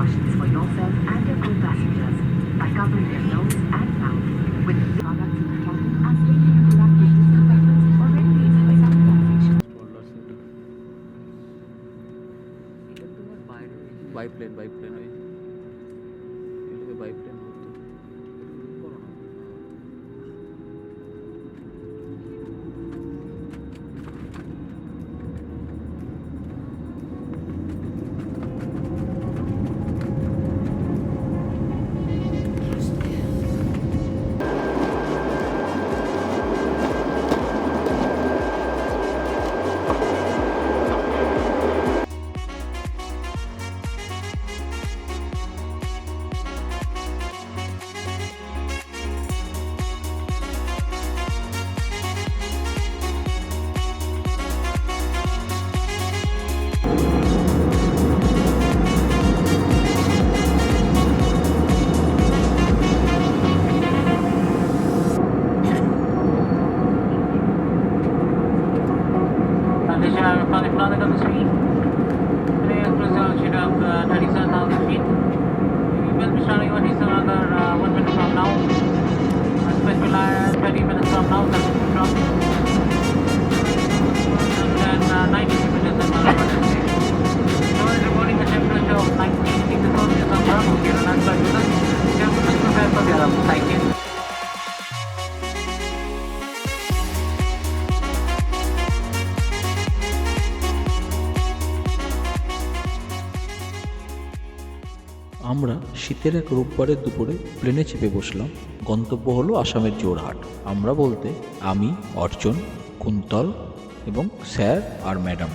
precautions for yourself and your co-passengers by covering your nose and mouth with products in the cabin as they can interact with disinfectants already used by sanitization. Biplane ওই এটাকে biplane আমরা শীতের এক রোববারের দুপুরে প্লেনে চেপে বসলাম। গন্তব্য হলো আসামের জোরহাট। আমরা বলতে আমি, অর্চন, কুন্তল এবং স্যার আর ম্যাডাম।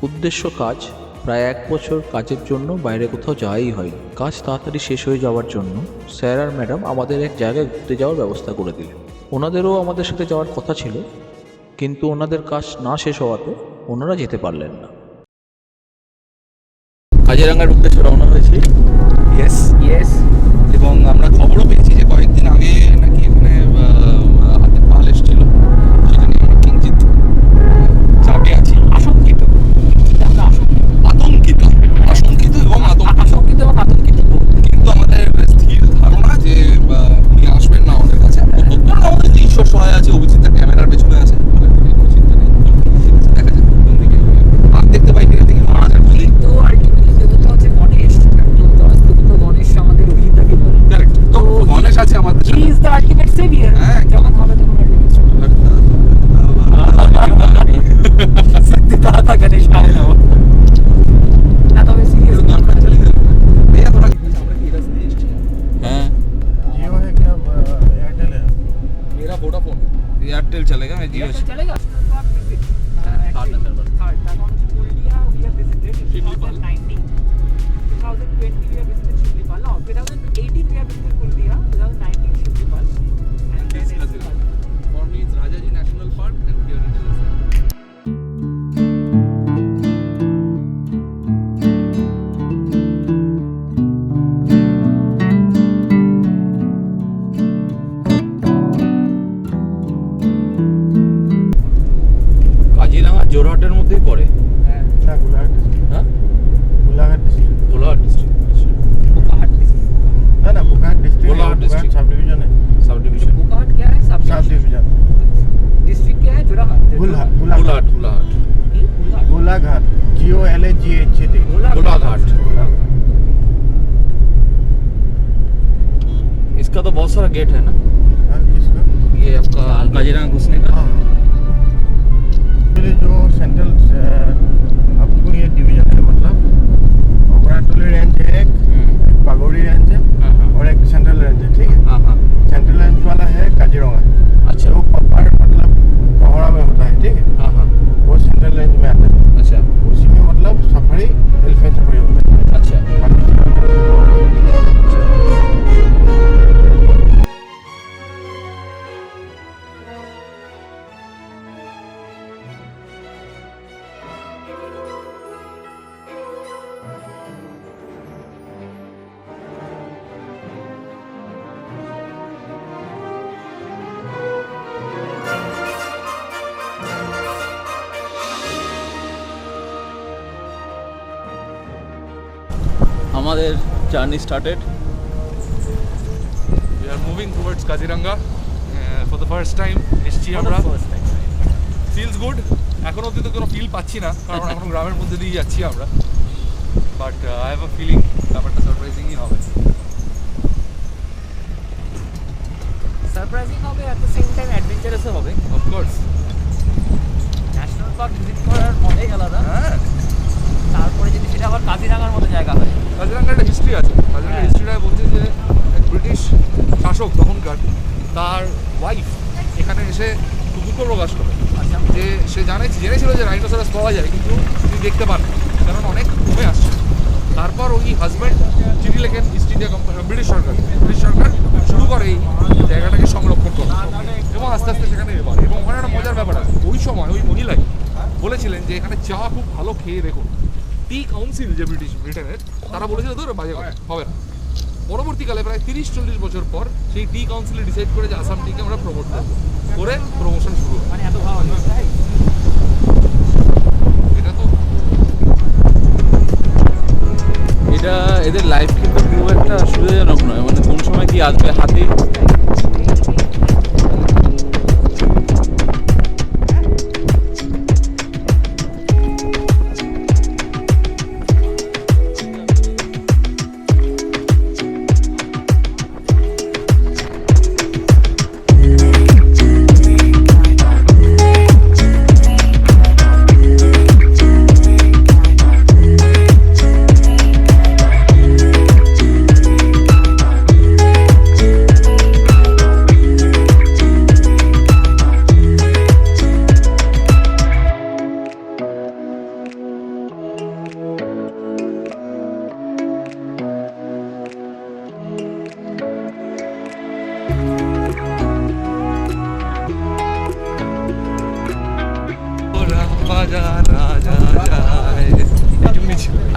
উদ্দেশ্য কাজ। প্রায় 1 বছর কাজের জন্য বাইরে কোথাও যাওয়াই হয়নি। কাজ তাড়াতাড়ি শেষ হয়ে যাওয়ার জন্য স্যার আর ম্যাডাম আমাদের এক জায়গায় ঘুরতে যাওয়ার ব্যবস্থা করে দিলেন। ওনাদেরও আমাদের সাথে যাওয়ার কথা ছিল, কিন্তু ওনাদের কাজ না শেষ হওয়াতে ওনারা যেতে পারলেন না। কাজিরাঙ্গার উদ্দেশ্যে রওনা হয়েছি। ইয়েস এবং আমরা খবরও পেয়েছি যে কয়েকদিন আগে নাকি এখানে হাতে পাল এসেছিল, সেটা নিয়ে আমরা কিঞ্চিত চাপে আছি, আতঙ্কিত এবং আতঙ্কিত, কিন্তু আমাদের স্থির ধারণা যে উনি আসবেন না আমাদের কাছে। আমাদের যে ঈশ্বর সহায় আছে, অভিজিৎ ক্যামেরার পেছনে আছে, চিন্তা নেই, দেখা যাক কোন দিকে আর দেখতে পাই কিনা দেখি মারা যাবে বলি তো আর কি। আমাদের অভিজিৎকে কারেক্ট তো গণেশ আছে আমাদের, he is the ultimate saviour. হ্যাঁ, কেমন হবে তোমার আল্টিমেট সত্যি দাদা গণেশ আয় না না, তবে সিরিয়াস গানটা চলে যাবে भैया थोड़ा। আমরা কি রাস্তা দিয়ে এসেছি? হ্যাঁ, जियो है क्या एयरटेल है? मेरा वोडाफोन है। एयरटेल चलेगा, मैं जियो चलेगा। Third Nagaon to India we have visited in 2019, 2020 we have visited Shimlipal. No, 2018 we have visited Kuldia, 2019 Shimlipal, and then Kaziranga. For me it's Rajaji National Park and here it is Assam. Kaziranga জোরহাটের মধ্যেই পড়ে। হ্যাঁ, Golaghat district. হ্যাঁ, Golaghat district. Golaghat district. Bokakhat district ना ना Bokakhat district. Golaghat district sub division है। Sub division. बोकाघाट क्या है? Sub division. डिस्ट्रिक्ट क्या है? जोराघाट। गोलाघाट। गोलाघाट GOLAGHAT। गोलाघाट। इसका तो बहुत सारा गेट है ना? किसका? ये आपका काजीरंगा घुसने का। जो सेंट्रल आपको ये डिवीजन है, मतलब ओबराटोली रेंज है, एक बागोड़ी रेंज है और एक सेंट्रल रेंज है, ठीक है। सेंट्रल रेंज वाला है काजीरंगा। अच्छा, वो प्रॉपर मतलब कोहरा में होता है, ठीक है। वो सेंट्रल रेंज में आता है। अच्छा, उसी में मतलब सफारी, एलिफेंट सफारी होता है। अच्छा। আমাদের journey started. We are moving towards Kaziranga for the first time. এসেছি আমরা। Feels good. এখন অবধি তো কোনো ফিল পাচ্ছি না কারণ এখন গ্রামের মধ্যে দিয়ে যাচ্ছি আমরা। But I have a feeling ব্যাপারটা সারপ্রাইজিংই হবে। সারপ্রাইজিং হবে, at the same time অ্যাডভেঞ্চারাসও হবে। Of course. National park visit করার মজাই আলাদা। হ্যাঁ। তারপরে যদি সেটা আবার কাজিরাঙ্গার মতো জায়গা হয়। কাজিরাঙ্গার একটা হিস্ট্রি আছে। কাজিরাঙ্গার হিস্ট্রিটা বলছে যে এক ব্রিটিশ শাসক তখনকার তার ওয়াইফ এখানে এসে কুকুর প্রকাশ করে যে সে জেনেছিল যে রাইনোসরাস পাওয়া যায় কিন্তু তিনি দেখতে পান কারণ অনেক কমে আসছে। তারপর ওই হাজব্যান্ড চিঠি লেখেন ইস্ট ইন্ডিয়া কোম্পানি ব্রিটিশ সরকার শুরু করে এই জায়গাটাকে সংরক্ষণ করা এবং আস্তে আস্তে সেখানে এবার এবং ওখানে একটা মজার ব্যাপার আছে। ওই সময় ওই মহিলাই বলেছিলেন যে এখানে চা খুব ভালো খেয়ে দেখুন। টি কাউন্সিল যে ব্রিটেনের তারা বলেছিল ধরো বাজে কথা হবে না। পরবর্তীকালে প্রায় 30-40 বছর পর সেই টি কাউন্সিলে ডিসাইড করে যে আসাম টিকে আমরা প্রমোট করব করে প্রমোশন শুরু হয়। মানে এত ভালো এটা তো এটা এদের লাইফ কিন্তু খুব একটা সুবিধাজনক নয়, মানে কোন সময় কি আসবে হাতি।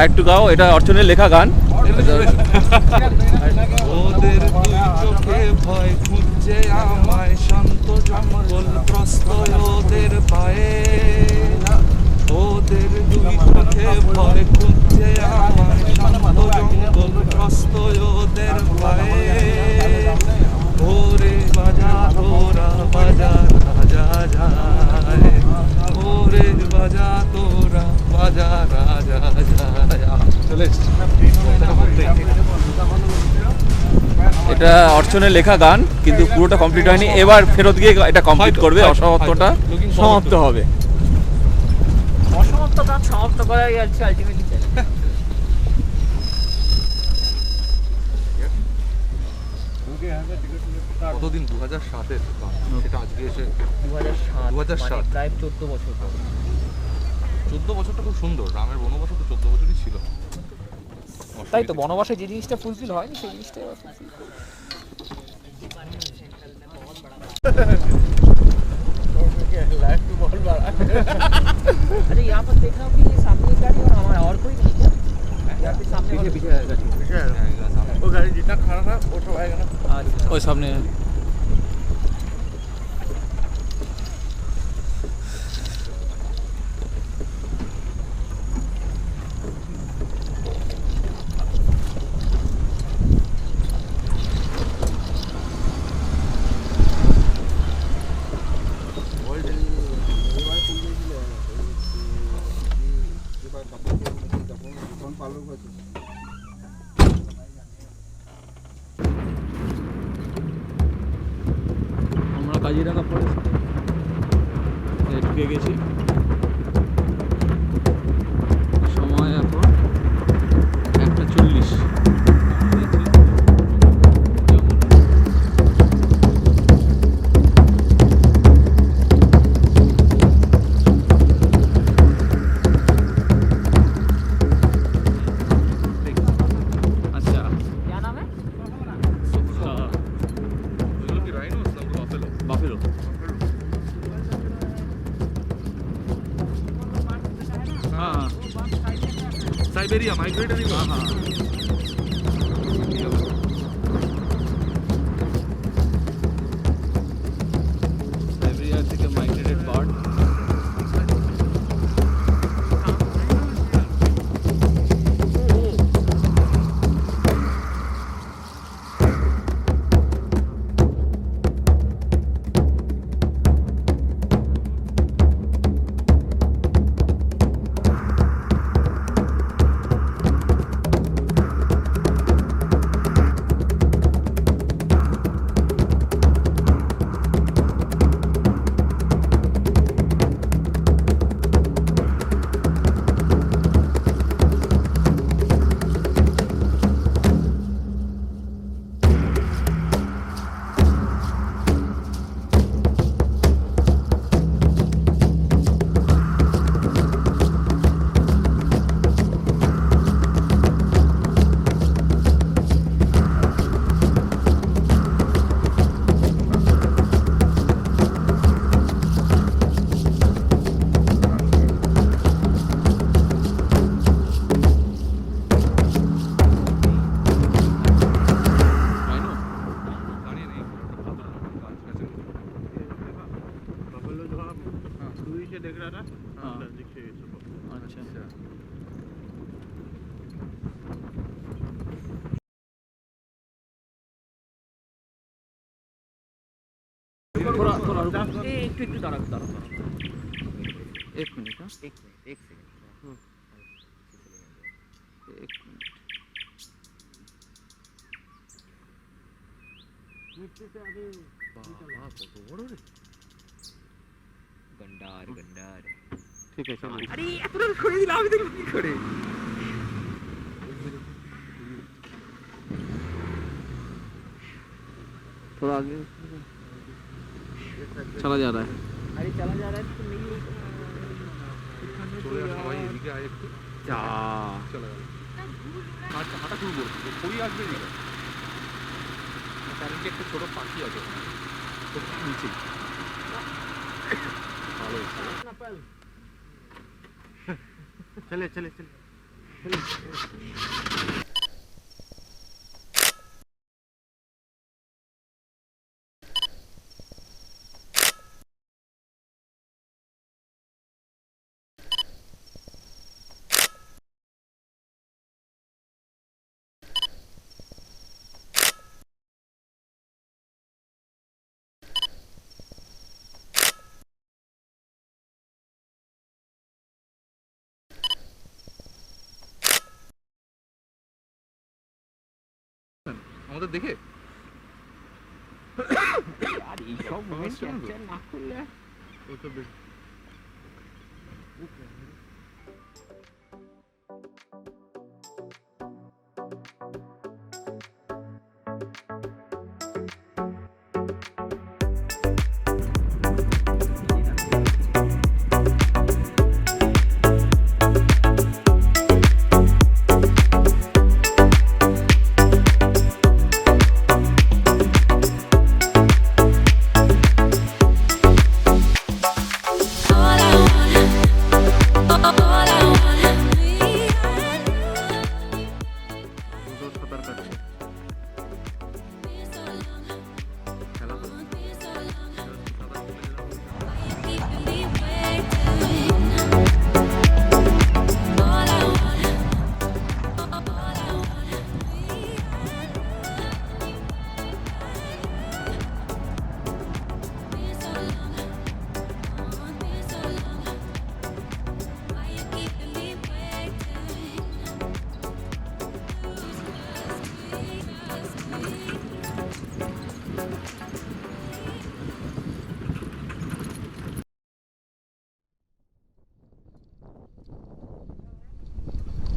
আরেকটু গাও, এটা অর্চনের লেখা গান। ওদের দুই চোখে ভয় খুঁজছে আমায় শান্ত জঙ্গল প্রস্তয় ওদের পায়ে। ওদের দুই চোখে ভয় খুঁজছে আমায় শান্ত জঙ্গল প্রস্তয় ওদের পায়ে। ওরে বাজা তোরা বাজা রাজা যায়, ওরে বাজা তোরা বাজা রাজা যায়। চলে এসছি। এটা অর্চনের লেখা গান কিন্তু পুরোটা কমপ্লিট হয়নি, এবার ফেরত গিয়ে এটা কমপ্লিট করবে, অসমাপ্তটা সমাপ্ত হবে। অসমাপ্ত কাজ সমাপ্ত করাই যাচ্ছে আলটিমেটলি। কতদিন 2007-এর সেটা আজকে এসে 2007 প্রায় 14 বছর পর। 14 বছরটা খুব সুন্দর। রামের বনবাস তো 14 বছরই ছিল। তাই তো বনবাসে যে জিনিসটা ফুলফিল হয়নি সেই জিনিসটা এবার ফুলফিল করব। अरे यहाँ पर देख रहा हूँ कि ये सामने गाड़ी और कोई नहीं है यहाँ पे सामने पीछे वो गाड़ी जितना खड़ा था वो तो आएगा ना। अच्छा ওই সামনে আমরা কাজিরাঙ্গা ফরেস্টে ঢুকে গেছি। সময় এখন 1:40। আচ্ছা क्या नाम है? এগুলো কি রাইনোস না বাফেলো? বাফেলো। हाँ সাইবেরিয়া মাইগ্রেটরি। हाँ हाँ সাইবেরিয়া থেকে মাইগ্রেটেড বার্ড। আচ্ছা একটু দাঁড়াও एक मिनट हाँ एक सेकंड एक मिनट गंडार ठीक है चलो अरे এতটা করে দিলাম আমি দেখি কি করে थोड़ा आगे चला जा रहा है अरे चला जा रहा है तो नहीं চলে আসো ভাই এদিকে আয় একটু जा চলে গেল হাঁটা শুরু করছি পড়ি আসবে এদিকে কারণ কি একটা ছোট পাখি আছে ওখানে নিচে ভালো चले चले चले আমাদের দেখে यार ये सब मूवमेंट कैप्चर ना করলে ও তো বেশ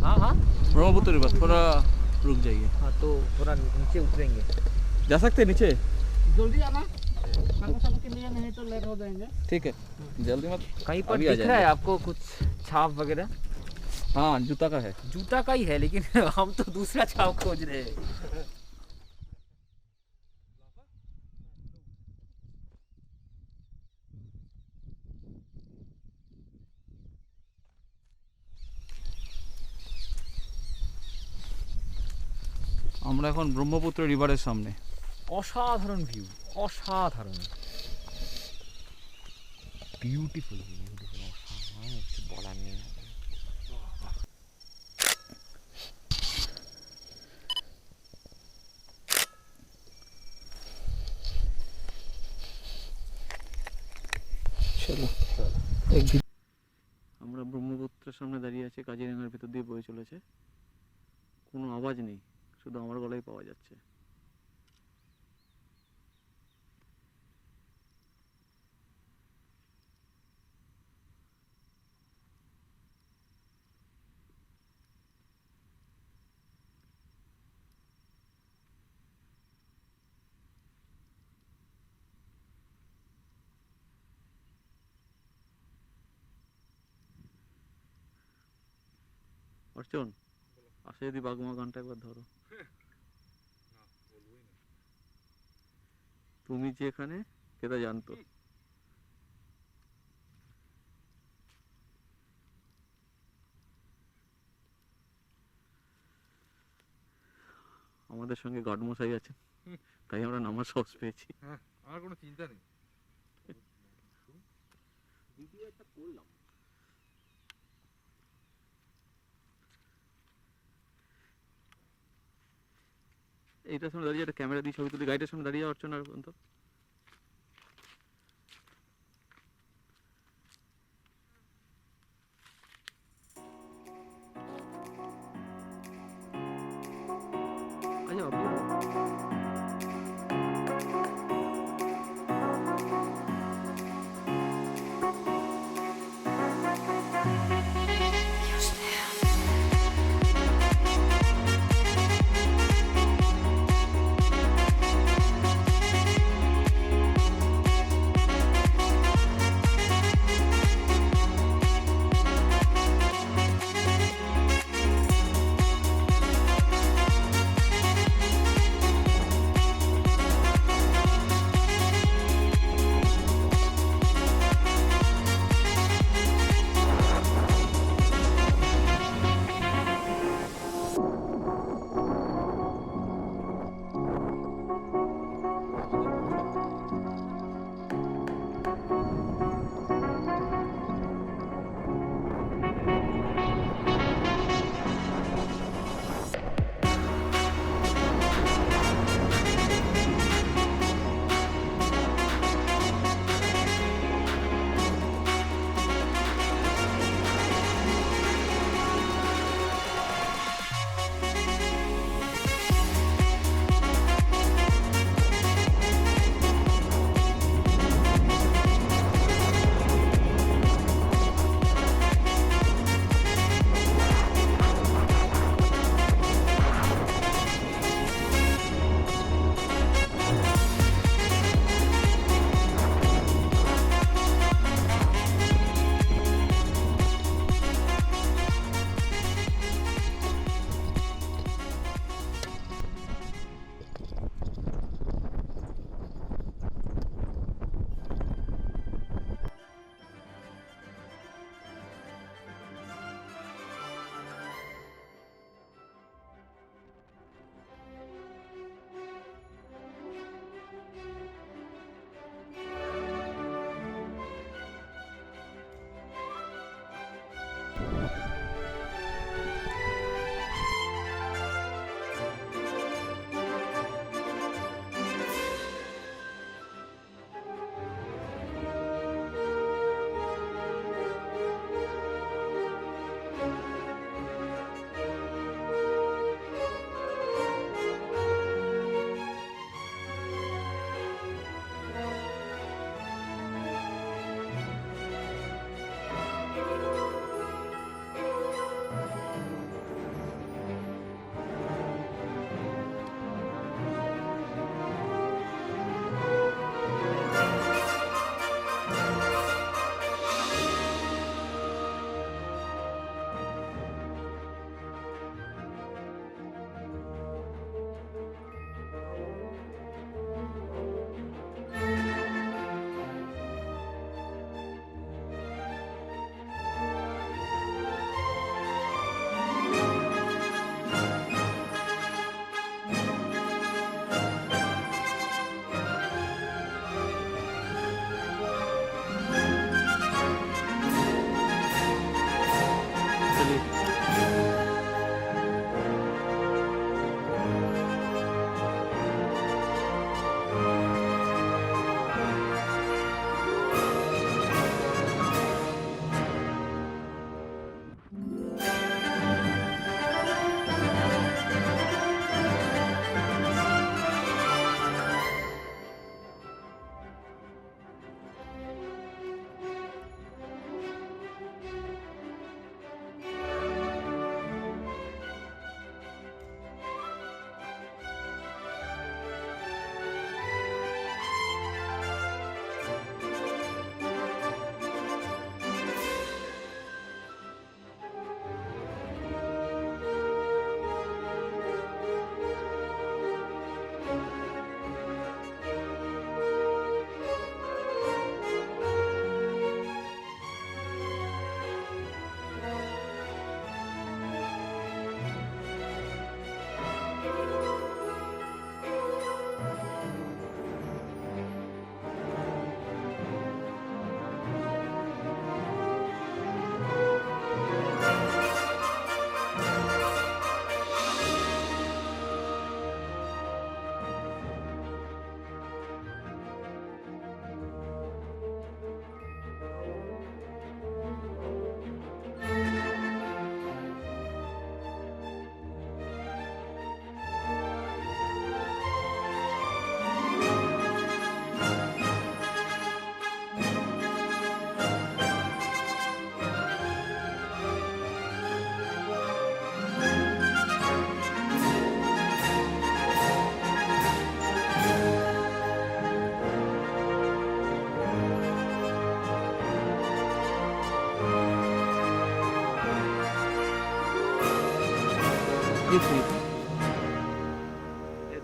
हाँ ब्रह्मपुत्र रिवर थोड़ा रुक जाइए हाँ तो थोड़ा नीचे उतरेंगे जा सकते हैं नीचे जल्दी आना के लिए नहीं तो लेट हो जाएंगे ठीक है जल्दी मत कहीं पर अभी आ दिख रहा है जाएंगे। आपको कुछ छाप वगैरह हाँ जूता का है जूता का ही है लेकिन हम तो दूसरा छाप खोज रहे हैं আমরা এখন ব্রহ্মপুত্র রিভারের সামনে অসাধারণ ভিউ অসাধারণ বিউটিফুল অসাধারণ কিছু বলার নেই চলো আমরা ব্রহ্মপুত্রের সামনে দাঁড়িয়ে আছি কাজিরাঙ্গার ভিতর দিয়ে বয়ে চলেছে কোনো আওয়াজ নেই শুধু আমার গলাই পাওয়া যাচ্ছে অর্চন আসে যদি বাগমা গানটা একবার ধরো তুমি যেখানে সেটা জানতো আমাদের সঙ্গে গার্ড মশাই আছে তাই আমরা নামার সাহস পেয়েছি হ্যাঁ আমার কোনো চিন্তা নেই ভিডিও একটা করলাম এইটার সামনে দাঁড়িয়ে একটা ক্যামেরা দিয়ে ছবি তুলি, গাইডের সামনে দাঁড়িয়ে অর্চনা আর তো আচ্ছা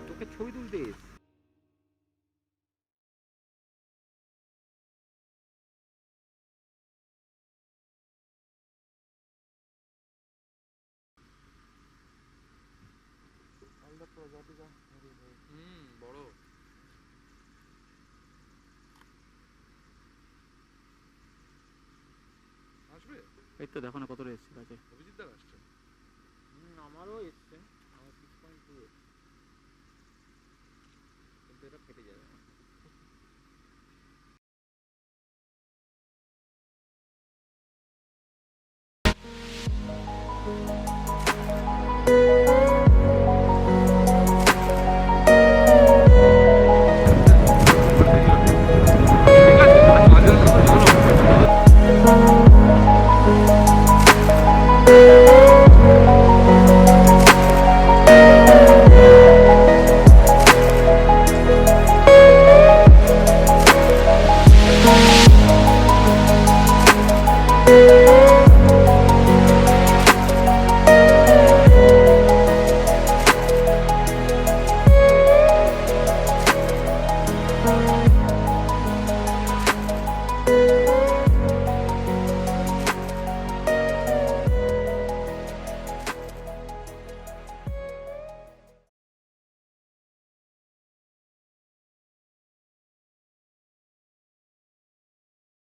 তোকে ছবি তুলতে এস। বড় আসবে। এই তো দেখো না কত এসছে কাছে। অভিজিৎ দা আসছে। আমারও এসছে, আমার 6.2 এসছে, কিন্তু এটা ফেটে যাবে।